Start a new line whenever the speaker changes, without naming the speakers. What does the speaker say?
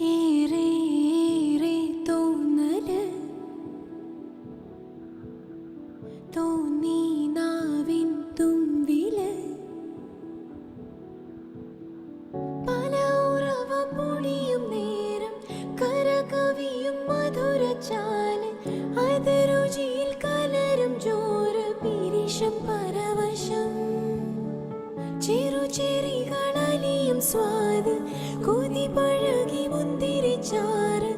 ഏറെ ഏറെ തോന്നല് തോന്നി നാവിൻ തുമ്പില് പല ഉറവ പൊടിയും നേരം കരകവിയും മധുരച്ചാല് അത് രുചിയിൽ കലരും ചോര പിരിശം പരവശം ചെറുചെറികളലിയും സ്വാദ് കൊതി പഴകി മുന്തിരിച്ചാറ്